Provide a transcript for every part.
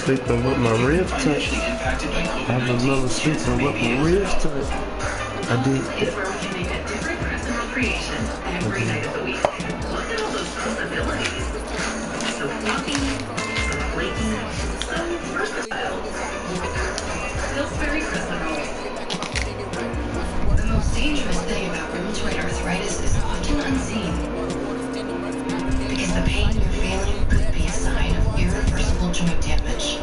sleeping with my ribs touched. I remember sleeping with my ribs touched. I did. It's where we can make a different personal creation every night of the week. Look at all those possibilities. So fluffy, so flaky, so versatile. Pillsbury Crescent Rolls. The most dangerous thing about rheumatoid arthritis is often unseen. Because the pain you're feeling could be a sign of irreversible joint damage.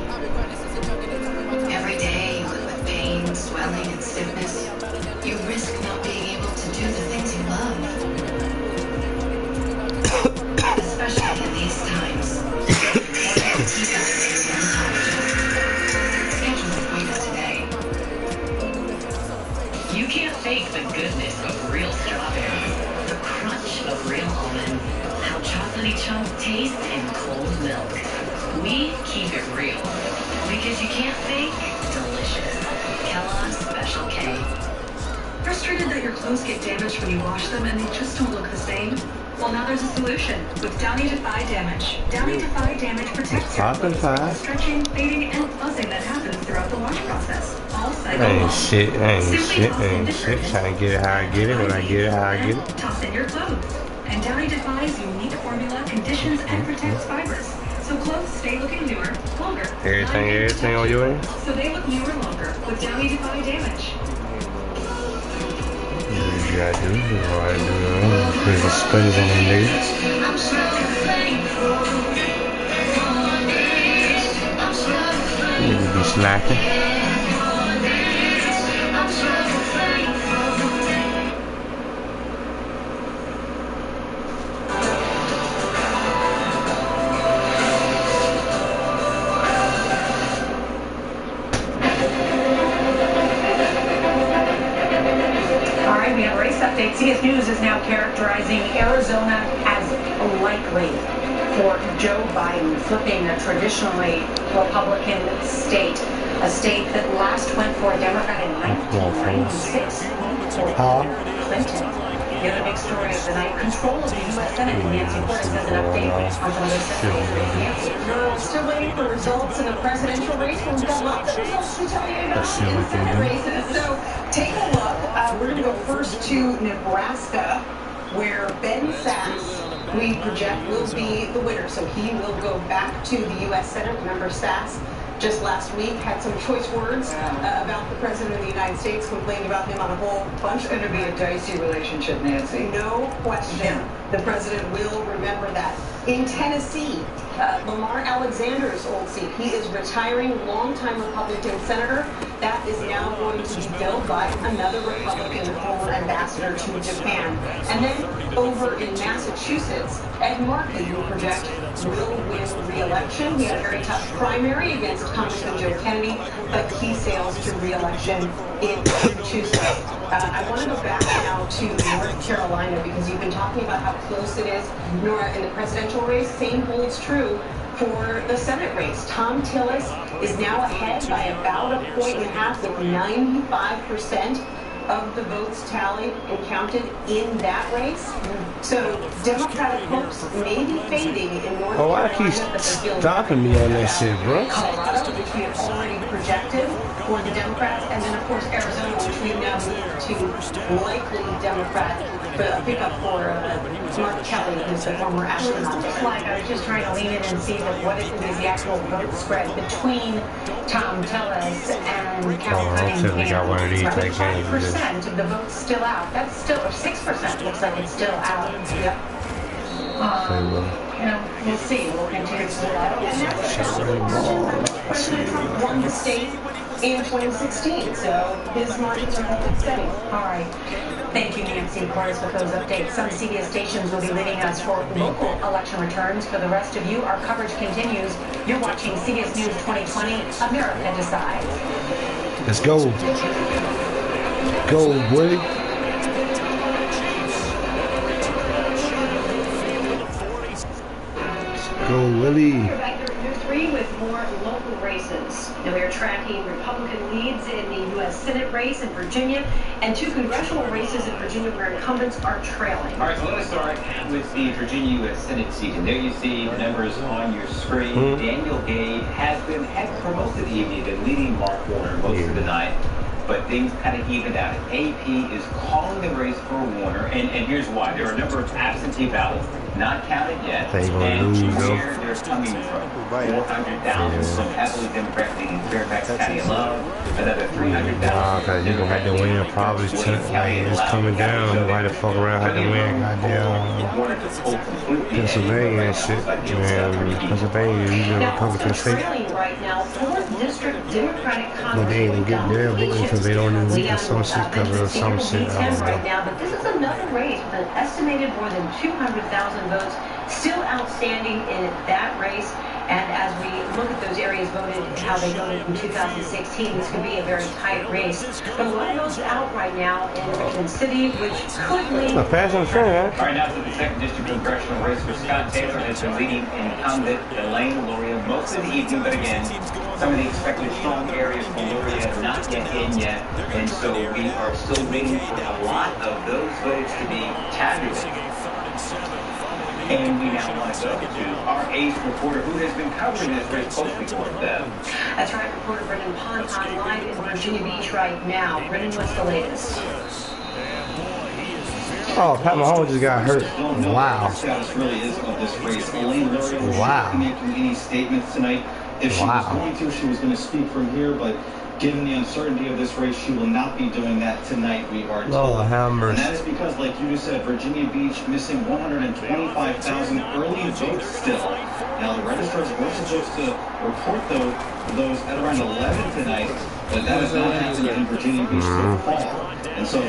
Every day you live with pain, swelling, and stiffness. You risk not being able to do the things you love. Especially in these times. Schedule an appointment today. You can't fake the goodness of real strawberries, the crunch of real almond, how chocolatey chunk tastes in cold milk. We keep it real because you can't fake delicious. Kellogg's Special K. Frustrated that your clothes get damaged when you wash them and they just don't look the same? Well, now there's a solution with Downy Defy Damage. Downy Defy Damage protects your clothes from stretching, fading, and fuzzing that happens throughout the wash process. All cycle Ain't shit. Trying to get it how I get it, when I get it how I get it. Toss in your clothes. And Downy Defy's unique formula conditions and protects fibers. So clothes stay looking newer, longer. Everything on your end? So they look newer longer with Downy Defy Damage. You gotta do what I do. Put the spinners on the legs. You would be slacking. CBS News is now characterizing Arizona as likely for Joe Biden, flipping a traditionally Republican state, a state that last went for a Democrat in 1996 for Clinton. The other big story of the night, control of the U.S. Senate. Nancy Cordes has an update on some of the Senate race. Nancy, we're still waiting for results in the presidential race. We've got lots of results to tell you about in the Senate races. So take a look. We're going to go first to Nebraska, where Ben Sasse, we project, will be the winner. So he will go back to the U.S. Senate. Remember, Sasse just last week had some choice words about the President of the United States, complained about him on a whole bunch. It's going to be a dicey relationship, Nancy. No question. The President will remember that. In Tennessee, Lamar Alexander's old seat. He is retiring, longtime Republican senator. That is now going to be filled by another Republican, former ambassador to Japan. And then over in Massachusetts, Ed Markey, who project will win re-election. He had a very tough primary against Congressman Joe Kennedy, but he sails to re-election in Massachusetts. I want to go back now to North Carolina because you've been talking about how close it is, Nora, in the presidential race. Same holds true for the Senate race. Thom Tillis is now ahead by about 1.5 points with 95% of the votes tallied and counted in that race. So Democratic hopes may be fading in North Carolina. I keep stopping me on that shit, bro. Colorado, which we have already projected for the Democrats, and then of course Arizona, which we've now moved to likely Democrat pickup for Mark Kelly, who's the former astronaut. Like, I was just trying to lean in and see what is the actual vote spread between Thom Tillis and Cal Cunningham. 5% of the votes still out. That's still, or 6% looks like it's still out. Yep. You know, we'll see. We'll continue to see that. And that's President Trump won the state in 2016, so his margins are holding steady. All right. Thank you, Nancy Cordes, with those updates. Some CBS stations will be leading us for local election returns. For the rest of you, our coverage continues. You're watching CBS News 2020, America Decides. Let's go. Go, boy. Go, Willie. Back here at News 3 with with more local races. Now we are tracking Republican leads in the U.S. Senate race in Virginia and 2 congressional races in Virginia where incumbents are trailing. All right, so let us start with the Virginia U.S. Senate seat. And there you see the numbers on your screen. Daniel Gade had for most of the evening been leading Mark Warner most of the night. But things kind of evened out. AP is calling the race for Warner, and here's why. There are a number of absentee ballots not counted yet, and where they're coming from. 400,000 from heavily Democrat-leading Fairfax County alone, another 300,000. Okay, you gonna have to win probably it's coming down. Why the fuck around have to win? Goddamn Pennsylvania and shit. Man, Pennsylvania, you know, Republican state. Right now, 4th District Democratic But they ain't get there because they don't even get some shit because of some shit. Right now, but this is another race with an estimated more than 200,000 votes still outstanding in that race. And as we look at those areas voted, how they voted in 2016, this could be a very tight race. But a lot of votes out right now in Richmond City, which could lead. All right, now to the 2nd District congressional race where Scott Taylor has been leading incumbent Elaine Luria most of the evening. But again, some of the expected strong areas for Luria have not yet in yet. And so we are still waiting for a lot of those votes to be tabulated. And we now want to go to our ace reporter who has been covering this race closely for them. That's right, reporter Brendan Ponton live in Virginia Beach right now. Brendan, what's the latest? Oh, Pat Mahomes just got hurt. Wow. Status really is of this race. Elaine Luria was wow. making any statements tonight. If she was going to, she was going to speak from here, but given the uncertainty of this race, she will not be doing that tonight, we are told. And that is because, like you just said, Virginia Beach missing 125,000 early votes still. Now, the registrars were supposed to report those at around 11 tonight, but that has not happened in Virginia Beach so far. And so,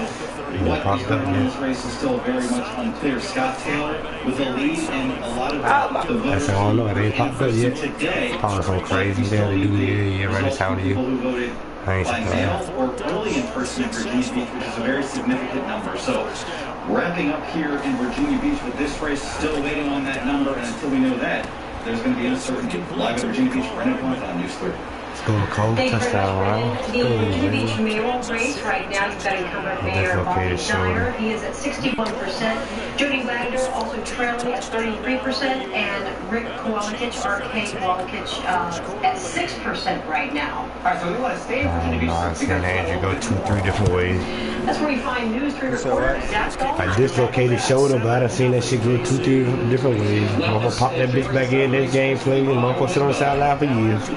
what is going on in this race is still very much unclear. Scott Taylor with the lead and a lot of the voters I don't know, it ain't popped up yet. Today, Probably some crazy there to do the right sound to you. people who voted I ain't by surprised. mail or early in person in Virginia Beach, which is a very significant number. So wrapping up here in Virginia Beach with this race, still waiting on that number, and until we know that, there's going to be uncertainty. Live in Virginia Beach, Brendan Ponton, News 3. Go to Cole, touchdown, right? The Virginia Beach mayoral race right now, you've got incumbent Mayor Bobby Steiner. He is at 61%. Jody Wagner also trailing at 33%, and Rick Kowalkic, R.K. Kowalkic, at 6% right now. All right, so we want to stay in Virginia Beach. You go 2-3 different ways. That's where we find News 3 reporter Zach Dalton. I dislocated shoulder, but I done seen that shit go 2-3 different ways. Motherfucker pop that bitch back in, this game played, and motherfucker sit on the sideline for years.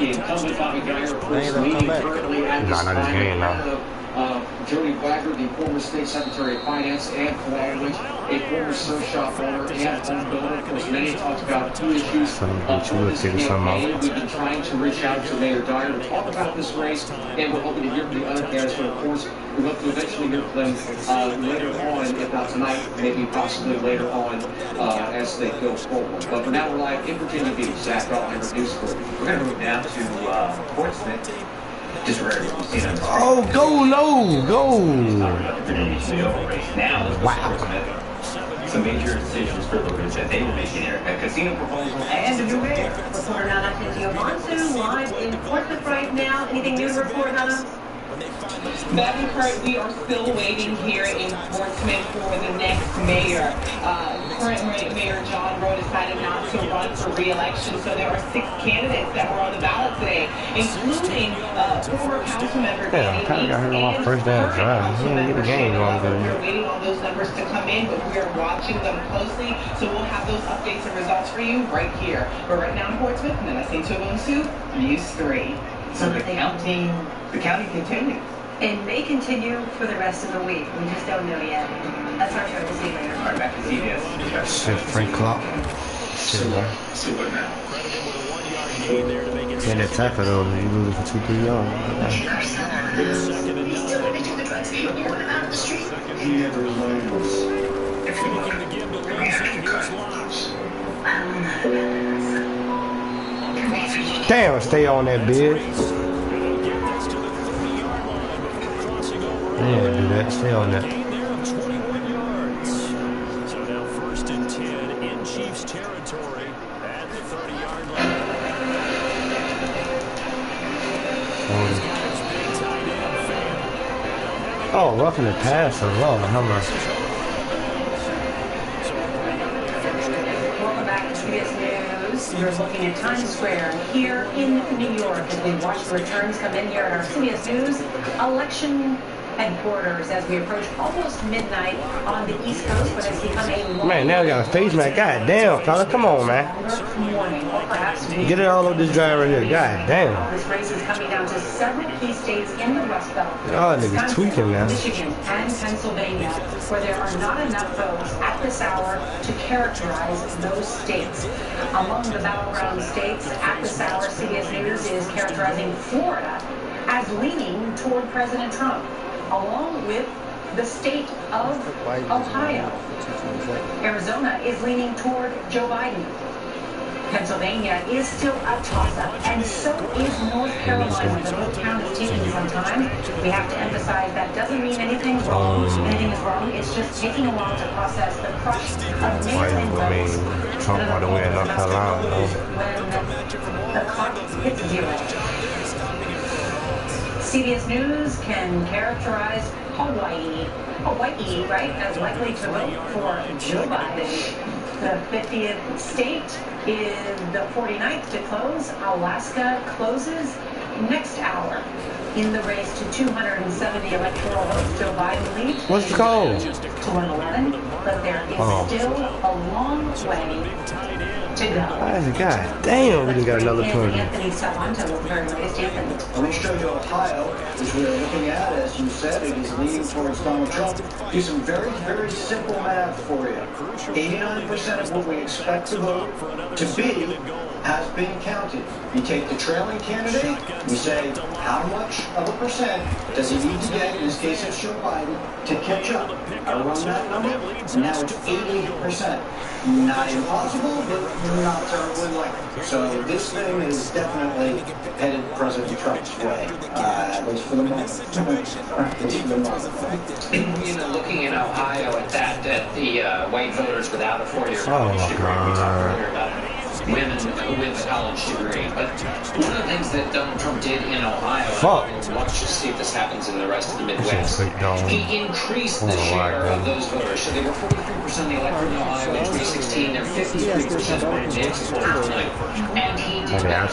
Nah, not this game, nah. Jody Wagner, the former state secretary of finance, and Kowalkic, a former surf shop owner and home builder. Of course, many talked about two issues. We've been trying to reach out to Mayor Dyer to talk about this race, and we're hoping to hear from the other candidates. But of course, we hope to eventually hear from them later on, if not tonight, maybe possibly later on as they go forward. But for now, we're live in Virginia Beach. Zach Dalton, News 3. We're going to move now to Portsmouth. Just rare we've seen on the screen. Oh, go low, go! Now, wow. Some major decisions for voters that they were making here. A casino proposal and a new mayor. Reporter Nana Tizio live in Portsmouth right now. Anything new to report, Nana? Bevan Kurt, we are still waiting here in Portsmouth for the next mayor. Current Mayor John Rowe decided not to run for re-election, so there are 6 candidates that were on the ballot today, including former council member Danny I got hurt on my first day of drive. He didn't get the game on good. We're waiting on those numbers to come in, but we are watching them closely, so we'll have those updates and results for you right here. But right now in Portsmouth, and then I say to News 3. So the county continues. And may continue for the rest of the week. We just don't know yet. That's our show this evening. All right, back to CBS. Shit, Frank Clark. Shit, man. So what now? Can't attack her though, you lose it for 2-3 yards. He never learns. If you look at the reaction Damn, stay on that bitch. Yeah, do that. Stay on that. 21 yards. So now 1st and 10 in Chiefs territory at the 30-yard line. Oh, roughing the passer. Lord, how much? Welcome back to CBS News. You're looking at Times Square here in New York as we watch the returns come in here at our CBS News election headquarters as we approach almost midnight on the East Coast, but it's become a man, now we got a face man. God damn, fella, come on, man. Get it all over this drive right here. God damn. This race is coming down to several key states in the Rust Belt. Oh, niggas tweaking now. Michigan and Pennsylvania, where there are not enough votes at this hour to characterize those states. Among the battleground states at this hour, CBS News is characterizing Florida as leaning toward President Trump, along with the state of Ohio. Arizona is leaning toward Joe Biden. Pennsylvania is still a toss-up, and so is North Carolina. The vote count is taking some time. We have to emphasize that doesn't mean anything's wrong. Anything is wrong. It's just taking a while to process the crush of mail-in votes. Trump ought to win North Carolina. When the clock hits zero. CBS News can characterize Hawaii, right, as likely to vote for Joe Biden. The 50th state is the 49th to close. Alaska closes next hour. In the race to 270 electoral votes, Joe Biden leads. What's the call? To 111, but there is still a long way to go. God damn, we done got another point. Anthony Savanto was very raised. Anthony. Let me show you Ohio, which we are looking at. As you said, it is leaning towards Donald Trump. Do some very, very simple math for you. 89% of what we expect the vote to be has been counted. You take the trailing candidate, you say, how much of a percent does he need to get, in this case it's Joe Biden, to catch up? I run that number, and now it's 80%. Not impossible, but not terribly likely. So this thing is definitely headed President Trump's way, at least for the moment. You know, looking in Ohio at that, at the white voters without a four-year college degree, we talked earlier about women with a college degree. But one of the things that Donald Trump did in Ohio, and watch to see if this happens in the rest of the Midwest, he increased the share of those voters. So they were 43% of the electorate in Ohio in 2016. They're 53% voted Nancy Pelosi tonight. And he did that.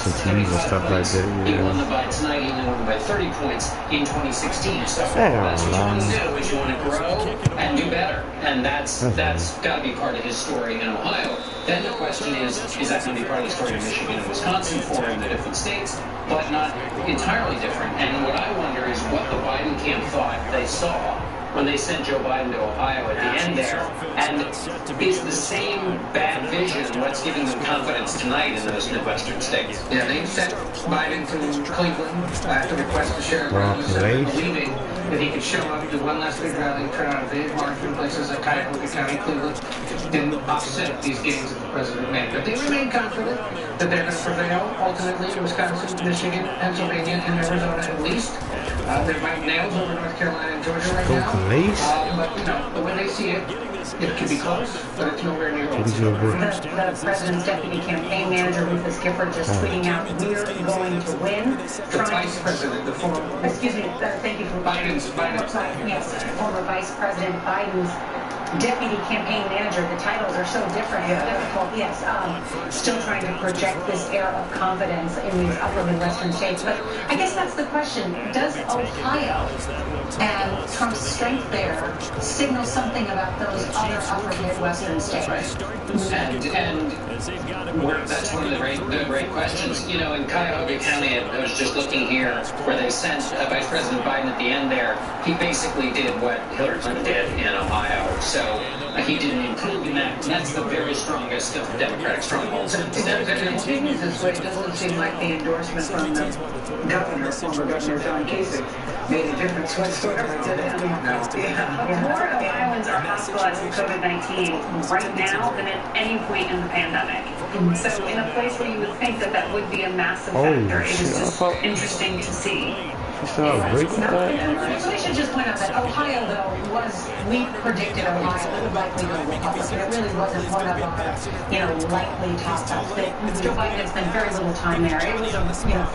He won the by tonight. He won by 30 points in 2016. So that's what you want to do, is you want to grow and do better. And that's got to be part of his story in Ohio. Then the question is that going to be part of the story in Michigan and Wisconsin for in the different states, but not entirely different? And what I wonder is what the Biden camp thought they saw when they sent Joe Biden to Ohio at the end there, and is the same bad vision what's giving them confidence tonight in those Midwestern states? Yeah, they sent Biden to Cleveland after request to share believing that he could show up, do one last big rally, turn out a big march in places like Cuyahoga County, Cleveland, and offset these gains that the president made. But they remain confident that they're going to prevail ultimately in Wisconsin, Michigan, Pennsylvania, and Arizona at least. They're biting nails over North Carolina and Georgia right now. But, you know, when they see it, it could be close, but it's nowhere near over. The president's deputy campaign manager, Rufus Gifford, just tweeting out, "We're going to win." The vice president, the former... Excuse me, thank you for Biden. Yes, former Vice President Biden's deputy campaign manager. The titles are so different. It's difficult. Yes, still trying to project this air of confidence in these upper Midwestern states. But I guess that's the question. Does Ohio and Trump's strength there signal something about those other upper Midwestern states? And that's one of the great questions. You know, in Cuyahoga County, I was just looking here, where they sent Vice President Biden at the end there. He basically did what Hillary Clinton did in Ohio. So he didn't include in that. And that's the very strongest of the Democratic strongholds. If it continues this way, it doesn't seem like the endorsement from the governor, former Governor John Kasich, made a difference whatsoever, did it? More Ohioans are hospitalized with COVID-19 right now than at any point in the pandemic. So in a place where you would think that would be a massive factor, it is just interesting to see. So we should just point out that Ohio, though, we predicted Ohio would likely go Republican. It really wasn't one of our, likely toss-ups. Joe Biden had spent very little time there. It was a,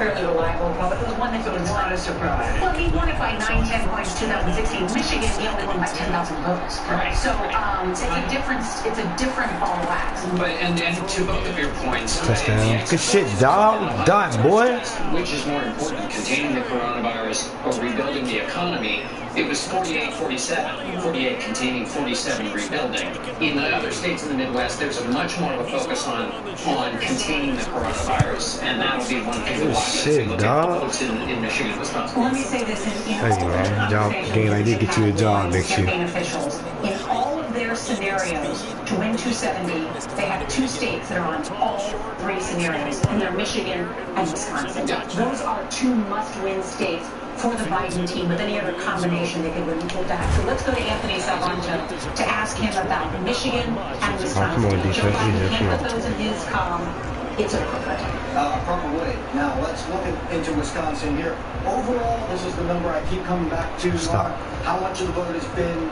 fairly reliable Republican. It was one that was not a surprise. Well, he won it by 9-10 points in 2016. Michigan, he only won by 10,000 votes. Right. So it's a different ball of wax. But and to both of your points, touchdown. Good shit, dog. Dot, boy. Which is more important, containing the coronavirus or rebuilding the economy? It was 48-47. 48 containing, 47 rebuilding. In the other states in the Midwest, there's a much more of a focus on containing the coronavirus, and that'll be one thing to watch. Shit, dog. Votes in Michigan, Wisconsin. Well, let me say this: hey, man, job game. I did get you a job next year. Officials, in all of their scenarios to win 270, they have 2 states that are on all 3 scenarios, and they're Michigan and Wisconsin. Those are 2 must-win states for the Biden team with any other combination they could win with that. So let's go to Anthony Salvanto to ask him about Michigan and Wisconsin. Joe Biden can't put those in his column. It's a proper way. Now let's look into Wisconsin here. Overall, this is the number I keep coming back to. How much of the vote has been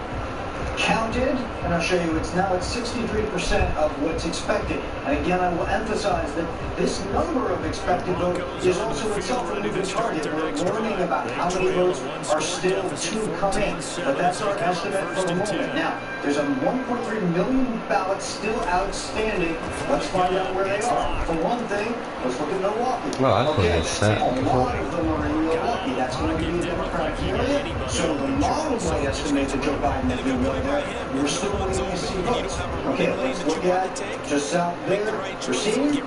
counted, and I'll show you it's now at 63% of what's expected. And again, I will emphasize that this number of expected vote is also itself a moving target. We're learning about how many votes are still to come in, but that's our estimate for the moment. Now, there's a 1.3 million ballots still outstanding. Let's find out where they are. For one thing, let's look at Milwaukee. Well, I think it's set. A lot of them are in Milwaukee. That's going to be a Democratic area. So the model might estimate that Joe Biden will do well. We're still waiting to see votes. Okay, let's look at just south there. Racine.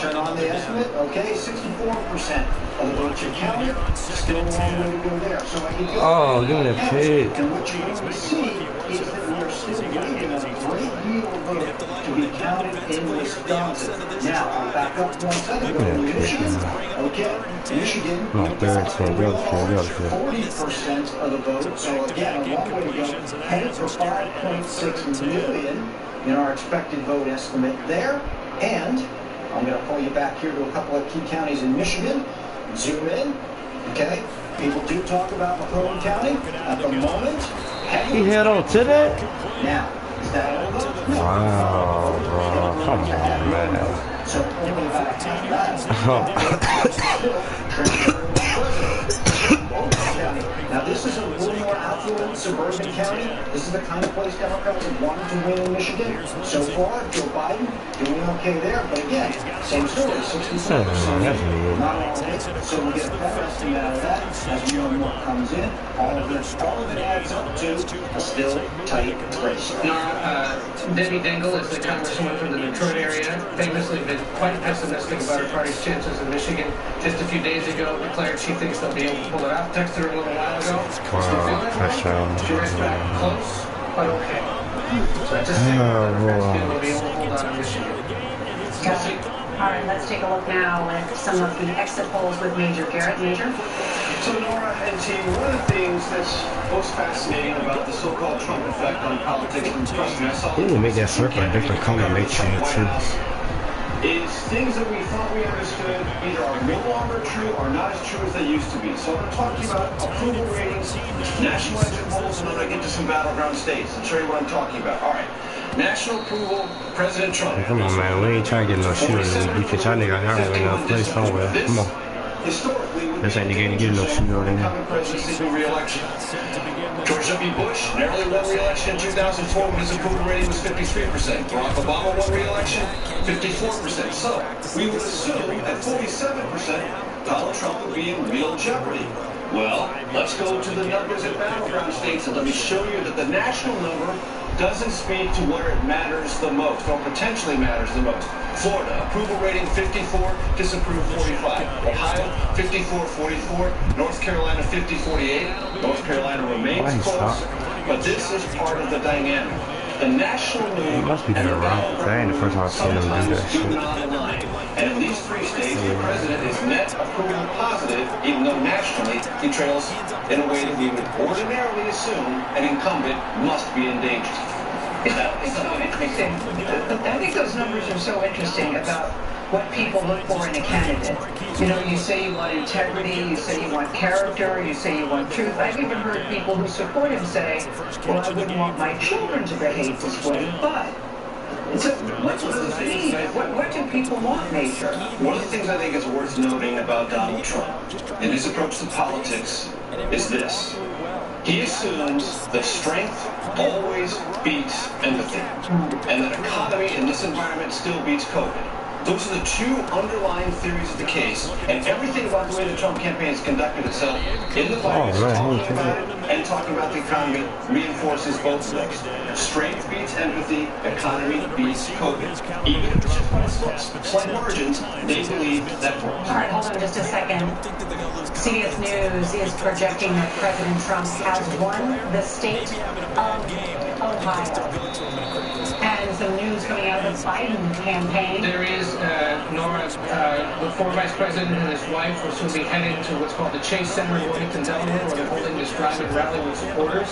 Turn on the estimate. Okay, 64% of the votes are counted. Still a long way to go there. So I can go. Give me that pig. And what you're going to see is that we are still waiting on a great deal of vote to be counted in Wisconsin. Now, I'll back up 1 second. Go to Michigan. Okay, Michigan. 40% of the vote. So again, a long way to go. Headed for 5.6 million in our expected vote estimate there. And I'm going to pull you back here to a couple of key counties in Michigan. Zoom in. Okay. People do talk about Macomb County at the moment. He head on to that? Now, is that over? Wow, bro. Come on, man. So only about half that. Now, this is a little more affluent suburban county. This is the kind of place Democrats have wanted to win in Michigan. So far, Joe Biden doing okay there. But again, same story, 64%. Not all of it. So we'll get a better estimate out of that as more and more comes in. All of it adds up to a still tight race. Debbie Dingell is the congresswoman from the Detroit area, famously been quite pessimistic about her party's chances in Michigan. Just a few days ago, declared she thinks they'll be able to pull it out. Texted her a little while ago. She writes back close, but okay. So I just think we'll be able to hold on to Michigan. All right, let's take a look now at some of the exit polls with Major Garrett. Major? So Nora and team, one of the things that's most fascinating about the so-called Trump effect on politics and trust me, I saw Ooh, make that circle a different color, make sure too. Is things that we thought we understood either are no longer true or not as true as they used to be. So I'm going to talk to you about approval ratings, national exit polls, and then I get to some battleground states and show you what I'm talking about. All right. National approval, President Trump. Hey, come on, man. We ain't trying to get no shooter. Because y'all nigga out here in a place somewhere. Come on. This ain't the game to get no shooter in here. George W. Bush narrowly won re-election in 2004 when his approval rating was 53%. Barack Obama won re-election, 54%. So we would assume at 47%, Donald Trump would be in real jeopardy. Well, let's go to the numbers in battleground states, and let me show you that the national number doesn't speak to where it matters the most, or potentially matters the most. Florida, approval rating 54, disapprove 45. Ohio, 54-44. North Carolina, 50-48. North Carolina remains close, but this is part of the dynamic. The national mood must be doing it wrong. That ain't the first time I've seen him do that shit. And in these 3 states, the president is net approval positive, even though nationally he trails in a way that we would ordinarily assume an incumbent must be in danger. It's so interesting. I think those numbers are so interesting about what people look for in a candidate. You know, you say you want integrity, you say you want character, you say you want truth. I've even heard people who support him say, well, I wouldn't want my children to behave this way, but... So what does this mean? What do people want, Major? One of the things I think is worth noting about Donald Trump in his approach to politics is this. He assumes that strength always beats empathy, and that economy in this environment still beats COVID. Those are the two underlying theories of the case, and everything about the way the Trump campaign has conducted itself in the virus, talking about it and talking about the economy reinforces both of those. Strength beats empathy, economy beats COVID. Even if it's just by slight margins, they believe that works. All right, hold on just a second. CBS News is projecting that President Trump has won the state of Ohio. And some news coming out of the Biden campaign. There is Nora, the former vice president and his wife will soon be heading to what's called the Chase Center in Wilmington, Delaware, where they're holding this drive-in rally with supporters.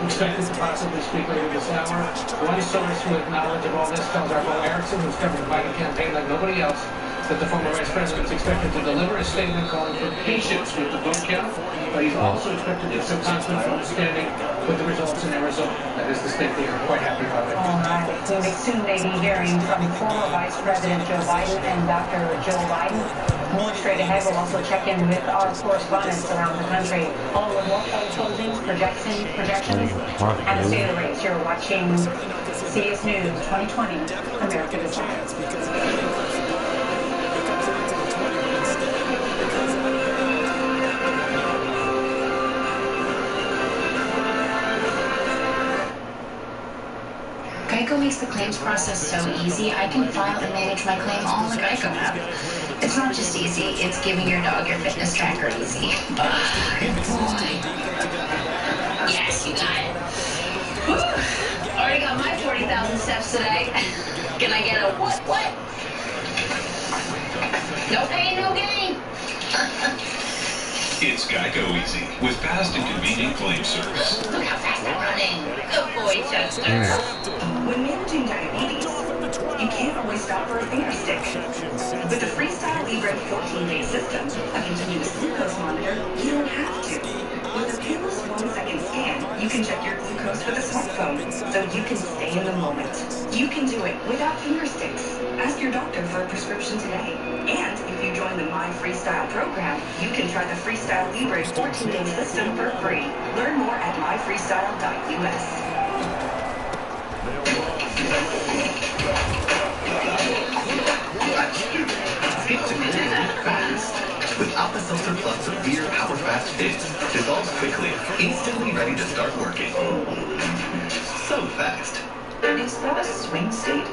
Expected to possibly speak later this hour. One source with knowledge of all this tells our Bo Erickson, who's covered the Biden campaign like nobody else, that the former vice president is expected to deliver a statement calling for patience with the vote count, but he's also expected to show confidence and understanding with the results in Arizona. That is the state they are quite happy about it. All right. We soon may be hearing from former Vice President Joe Biden and Dr. Jill Biden. More straight ahead, we'll also check in with our correspondents around the country, all with more poll closings, projections, and the state of the race. You're watching CBS News 2020, America Decides. Geico makes the claims process so easy, I can file and manage my claim all in the Geico app. It's not just easy, it's giving your dog your fitness tracker easy. Good boy. Yes, you got it. Whew. Already got my 40,000 steps today. Can I get a what? No pain, no gain. It's Geico Easy with fast and convenient claim service. Look how fast I'm running. Good boy, Chester. When managing diabetes, you can't always stop for a finger stick. With the Freestyle Libre 14-day system, a continuous glucose monitor, you don't have to. With a painless 1-second scan, you can check your glucose with a smartphone, so you can stay in the moment. You can do it without finger sticks. Ask your doctor for a prescription today. And if you join the My Freestyle program, you can try the Freestyle Libre 14-day system for free. Learn more at myfreestyle.us. Skip to cool fast. With Alka-Seltzer Plus Severe Power Fast Fizz, dissolves quickly, instantly ready to start working. So fast. Is that a swing state?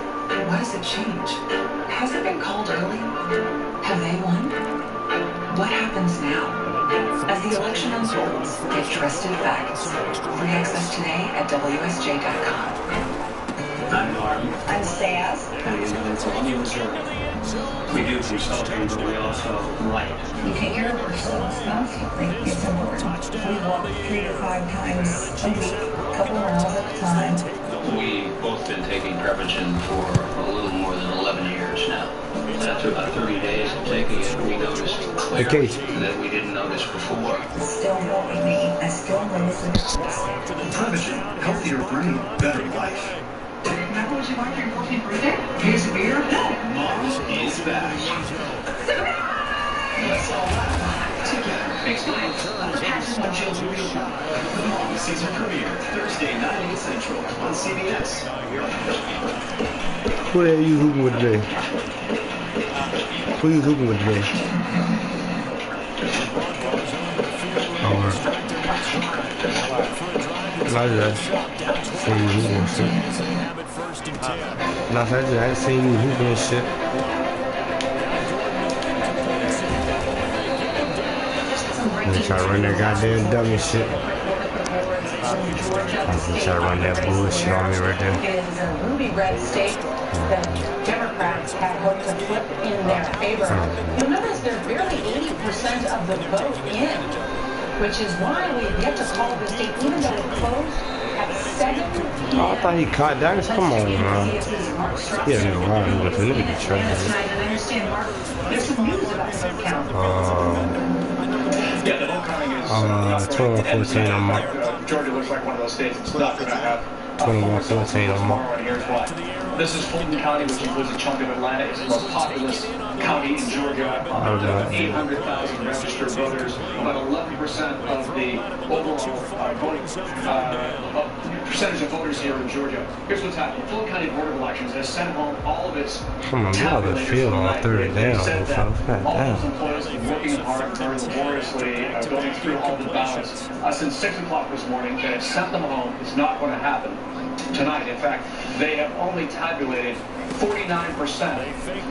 What does it change? Has it been called early? Have they won? What happens now? As the election unfolds, get trusted facts. Free access today at WSJ.com. I'm Norm. I'm Saz. And we live in Columbia, Missouri. We do some sheltering, but we also write. Looking at your personal constantly is important. We walk 3 to 5 times a week, a couple miles at a time. We've both been taking Prevagen for a little more than 11 years now. After about 30 days of taking it, we noticed clarity that we didn't notice before. Still what we need. I still notice the difference. Prevagen, healthier brain, better life. Remember what you want for your 14th birthday? Here's a beer. Mom is back. Let's all laugh together. Explain. The passion of Jill's real The Mom season premiere, Thursday, 9, 8 Central on CBS. Who are you hooping with today? Who are you hooping with today? I ain't seen you hooping and shit. They try to run that goddamn dummy shit. They try to run that bullshit on me right there. It is a ruby red state that Democrats had hoped to flip in their favor. You'll notice they're barely 80% of the vote in, which is why we've yet to call the state, even though it closed at Oh, I thought he caught Dennis. Come on, man. Yeah, no, right. Look at the trash. There's some news about the vote count. 21-14 on Mark. Georgia looks like one of those states that's not going to have 21-14 on Mark. And here's why. This is Fulton County, which includes a chunk of Atlanta. It's the most populous county in Georgia. 800,000 registered voters. About 11% of the overall percentage of voters here in Georgia. Here's what's happened. Fulton County Board of Elections has sent home all of its come on, get out of the field on third down. All those employees have been working hard, very laboriously, going through all the ballots since 6 o'clock this morning. They have sent them home. It's not going to happen tonight. In fact, they have only tabulated 49%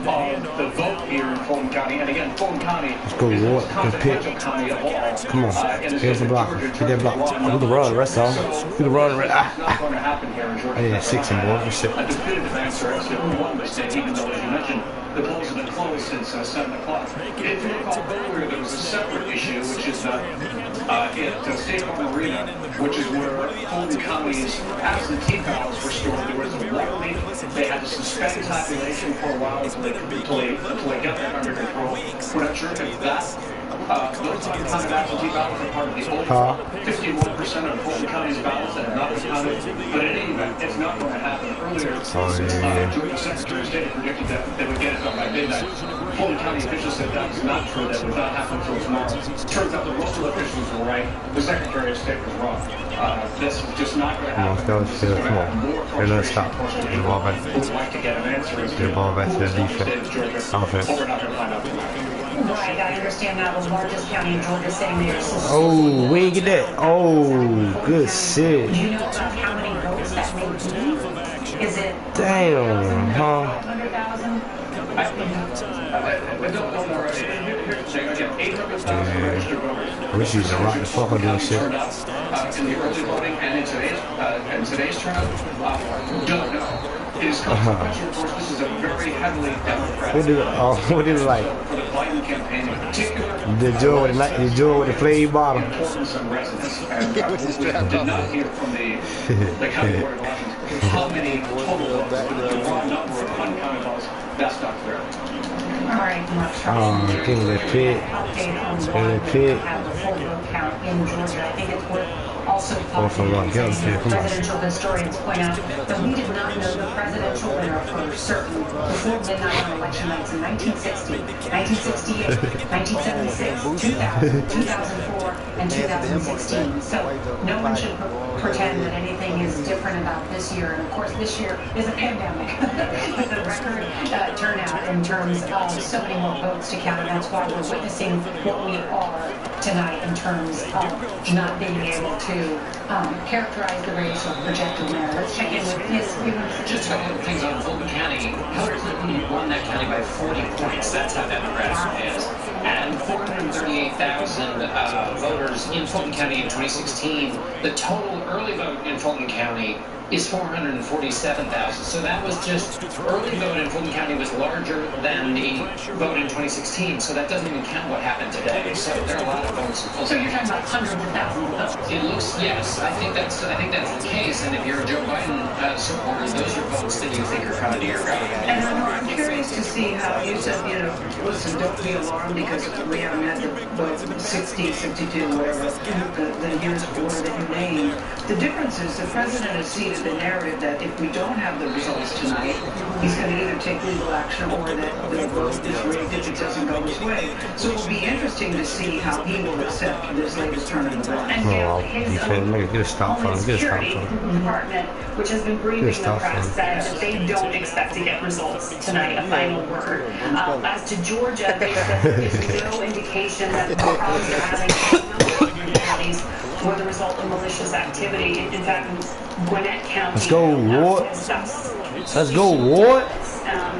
of the vote here in Fulton County. And again, Fulton County is the most consequential county of all. Come on, here's the block. Get that block. Do the run, rest off. Do the run, rest. It's not going to happen here in Georgia. Yeah, 6 and boy. Shit. A definitive answer as to who won this day, even though, as you mentioned, the polls have been closed since 7 o'clock. If you recall earlier, there was a separate issue, which is at State Farm Arena, which is where Fulton County's absentee ballots were stored. There was a water leak. They had to suspend tabulation for a while until they got that under control. We're not sure if that those kind of absentee ballots are part of the old 51% of Fulton County's ballots that have not been counted. But in any event, it's not going to happen. Earlier, Georgia Secretary of State predicted that they would get it done by midnight. Fulton County officials said that was not true. That would not happen until tomorrow. Turns out the local officials were right. The Secretary of State was wrong. This is just not going to happen. Come on, they're going to stop. Get the ball back. Get the ball back to the defense. Offense. Right, I understand now the largest county in Georgia saying they're suspending. Oh, we ain't get that. Oh, good shit. Do you know about how many votes that may be? Is it damn, huh? 100,000? I don't know more. Here's the thing. Again, 800,000 registered voters. I wish you was a rock the fuck out of this shit. In the early voting and in today's turnout, don't know. It is consequential. Of course, this is a very heavily Democrat. What did it like? For the Biden campaign in particular. The joy with the flame bottom. Importance of residents. And we did not hear from the county board of elections how many total votes, the raw number of uncounted votes. That's not clear. All right, Mark. Give me the pit. Update on why we have the full vote count in Georgia. I think it's worth also presidential historians point out that we did not know the presidential winner for certain before midnight on election nights in 1960, 1968, 1976, 2000, 2004, and 2016. So no one should pretend that anything is different about this year. And of course, this year is a pandemic with a record turnout in terms of so many more votes to count. And that's why we're witnessing what we are tonight in terms of not being able to characterize the race or project a winner. Let's check in with this. Just a couple of things on Fulton County. Hillary Clinton won that county by 40 points. That's how Democrats is. And 438,000 voters in Fulton County in 2016. The total early vote in Fulton County is 447,000. So that was just early vote in Fulton County was larger than the vote in 2016. So that doesn't even count what happened today. So there are a lot of votes. So you're talking about hundreds of thousands of votes. It looks, yes, I think that's the case. And if you're a Joe Biden supporter, those are votes that you think are coming to your government. And I'm curious to see how you said, listen, don't be alarmed because we haven't had the vote 60, 62, whatever, the years order that you named. The difference is the president has seeded the narrative that if we don't have the results tonight, he's going to either take legal action or that the vote is rigged if it doesn't go his way. So it will be interesting to see how he will accept this latest turn of events. And his own security department, which has been briefing the press, said that they don't expect to get results tonight, a final word. As to Georgia, they said there's no indication that the problems are having counties were the result of malicious activity. In fact, Gwinnett County. Let's go, Ward. Let's go, Ward.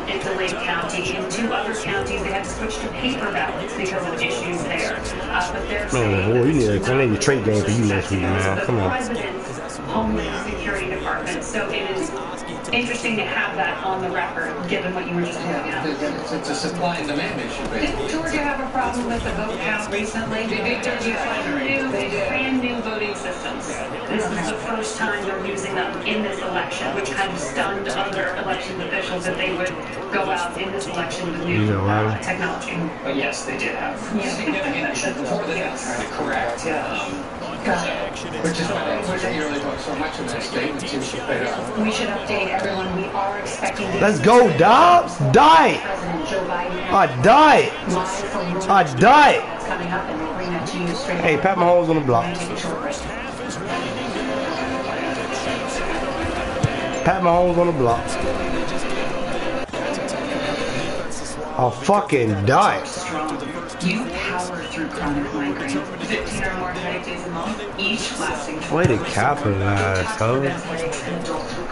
In DeLake County. In 2 other counties, they had to switch to paper ballots because of issues there. But they're saying boy, you need a trade game for you next week, man. Come on. President's Homeland Security Department. So it is interesting to have that on the record, given what you were just pointing out. It's a supply and demand issue. Didn't Georgia have a problem with the vote count recently? They did brand new voting systems. This is the first time they're using them in this election, which kind of stunned other election officials that they would go out in this election with new technology. But yes, they did have significant issues before that they were trying to correct. Which is why they really talk so much in that statement. We should update everyone. We are expecting. Let's go, Dobbs. Die. I die. I die. Coming up, and we'll bring that to you straight. Hey, Pat Mahomes on the block. Pat Mahomes on the block. I'll fucking die. You power through chronic migraine. 15 or more headache days a month, each lasting 12 Way to capitalize, huh?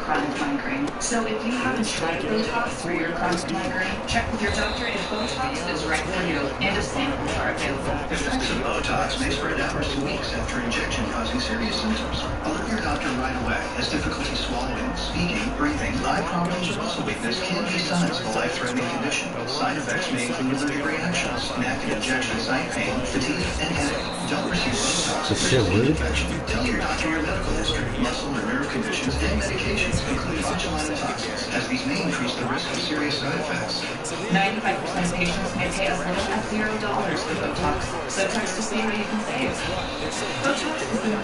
Chronic migraine. So if you haven't tried Botox for your chronic migraine, check with your doctor if Botox is right for you. And if samples are available. Effects of Botox may spread hours to weeks after injection, causing serious symptoms. Alert your doctor right away, as difficulty swallowing, speaking, breathing, eye problems, or muscle weakness can be signs of a life-threatening condition. Side effects may include allergic reactions, inactive injection site pain, fatigue, and headache. Don't receive Botox if there's an infection. Tell your doctor your medical history, muscle or nerve conditions, and medications, including botulinum toxins, as these may increase the risk of serious side effects. 95% of patients may pay as little as $0 for Botox, so text to see how you can save. Botox is the #1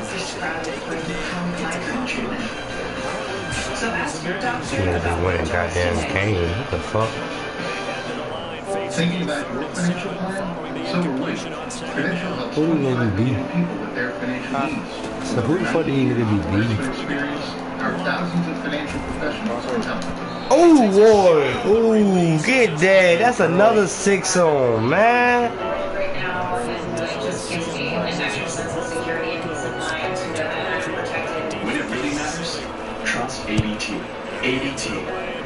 prescribed for chronic migraine treatment. So ask your doctor about Botox. Goddamn Kane. What the fuck? Thinking about your financial plan? So are we. Prudential helps Who do you nigga be? people with their financial needs. So who the fuck do you nigga be? Experience are thousands of financial professionals who help. Oh boy! Ooh, get that! That's another 6-on, man. right now, and it just gives me an extra sense of security and peace of mind to know that I'm protected. When it really matters, trust ADT. ADT.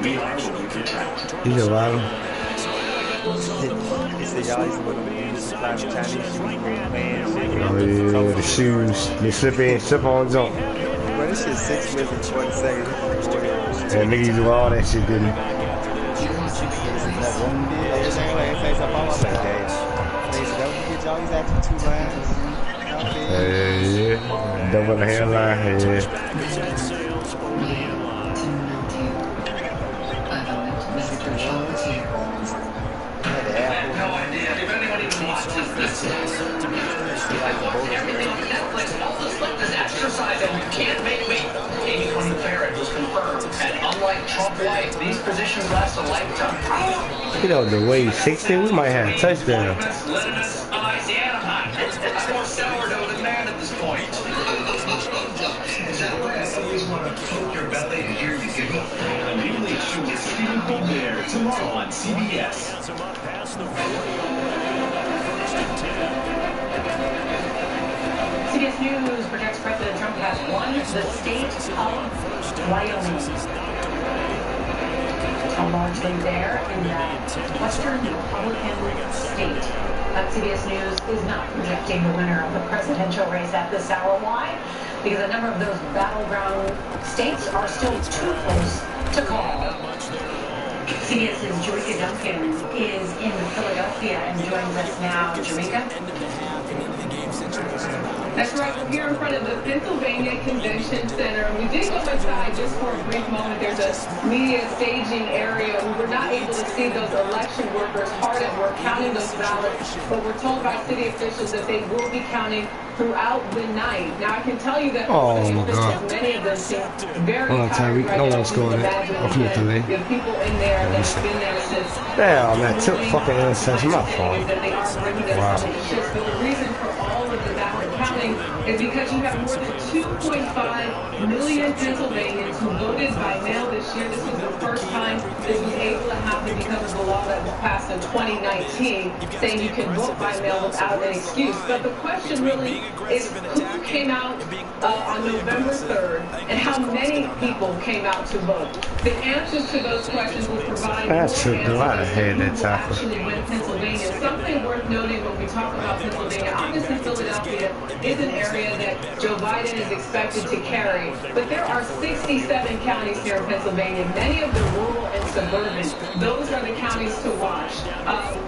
We are what we protect. He's a lot of. They say y'all used to go to the use Chinese shoes, man. Oh yeah, the shoes. They slip on jump. Bro, this shit 6 minutes and 20 seconds. And niggas do all that shit, didn't he? Yeah. Double the hairline, yeah. Everything on Netflix, all this like this exercise and you can't make me. Amy Coney Barrett was confirmed, and unlike Trump White, these positions last a lifetime. You know, the way 60, we might have a touchdown. Lettuce, ice, I'm more sourdough than man at this point. Is that why I always want to poke your belly to hear you giggle? A new late show with Stephen Colbert tomorrow on CBS. CBS News projects President Trump has won the state of Wyoming. Largely there in that western Republican state. CBS News is not projecting the winner of the presidential race at this hour. Why? Because a number of those battleground states are still too close to call. CBS's Jerika Duncan is in Philadelphia and joins us now. Jerika? That's right, we're here in front of the Pennsylvania Convention Center. We did go inside just for a brief moment. There's a media staging area. We were not able to see those election workers hard at work counting those ballots, but we're told by city officials that they will be counting throughout the night. Now, I can tell you that many of them seem very tired right now. The people in there that have been there since... Damn, that took fucking interception. My fault. Wow. But the reason for all of the ballot counting is because you have more than 2.5 million Pennsylvanians who voted by mail this year. This was the first time this was able to happen because of the law that was passed in 2019, saying you can vote by mail without an excuse. But the question really is who came out on November 3rd and how many people came out to vote. The answers to those questions will provide actually win Pennsylvania. Something worth noting when we talk about Pennsylvania, obviously Philadelphia Philadelphia is an area that Joe Biden is expected to carry. But there are 67 counties here in Pennsylvania, many of them rural and suburban. Those are the counties to watch.